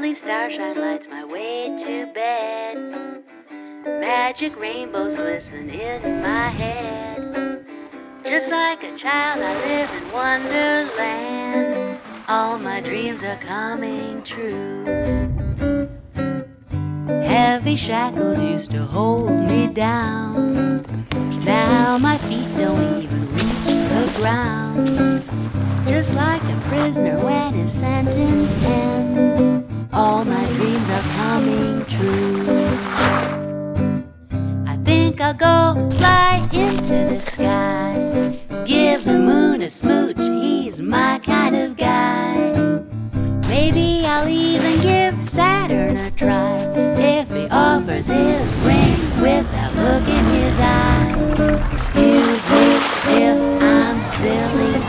Lovely starshine lights my way to bed. Magic rainbows glisten in my head. Just like a child I live in Wonderland. All my dreams are coming true. Heavy shackles used to hold me down. Now my feet don't even reach the ground. Just like a prisoner when his sentence ends. All my dreams are coming true. I think I'll go fly into the sky. Give the moon a smooch, he's my kind of guy. Maybe I'll even give Saturn a try if he offers his ring with that look in his eye. Excuse me if I'm silly,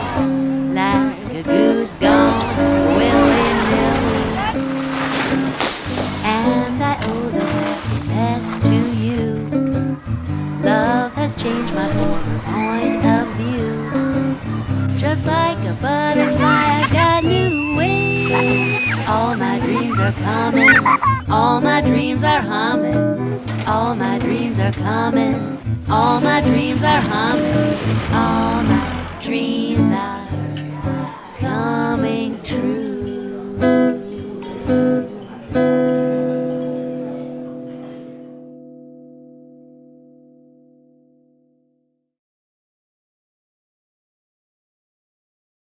like a goose gone willy-nilly. And I owe this happiness to you. Love has changed my former point of view. Just like a butterfly, I've got new wings. All my dreams are coming, all my dreams are humming. All my dreams are coming, all my dreams are humming.